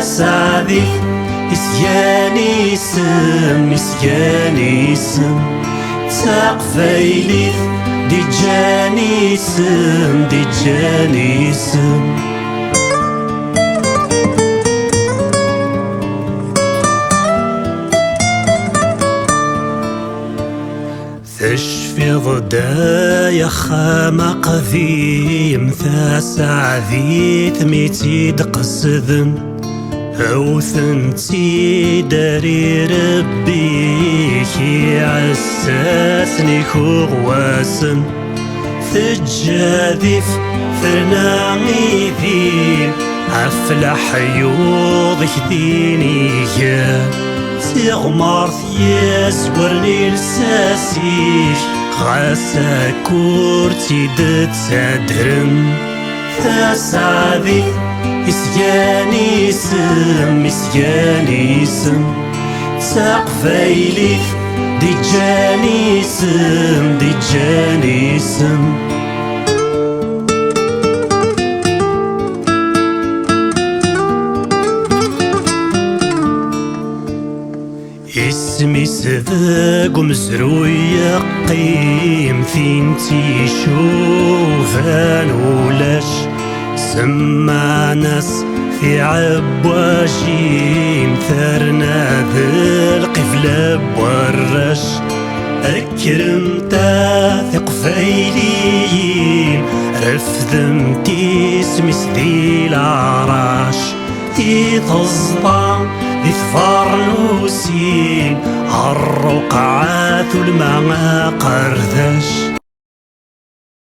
سعدي إسياني سم تقفيلي دي جاني سم تشفي ضدايا خامق ذيم ثاسعذي ثميتي دقسذن أو ثنتي داري ربي كي عساسني كوغواسن ثجاذف ثناغي ذيم عفلح يوضك ديني تغمر يسورني لساسيك غاسا كورتي دتسادرم ثاسعذي إسياني سم تقفيلي دي جاني سم اسمي سذاق مزروية قيم ثينتي شوفان ولاش سما ناس في عبواشين ثرنا بالقفلة بورش أكرم تاثق فيليين رفذم تيسمي سدي العراش تيتصدى ذي ثفارنوسين الرقعات والماء قردش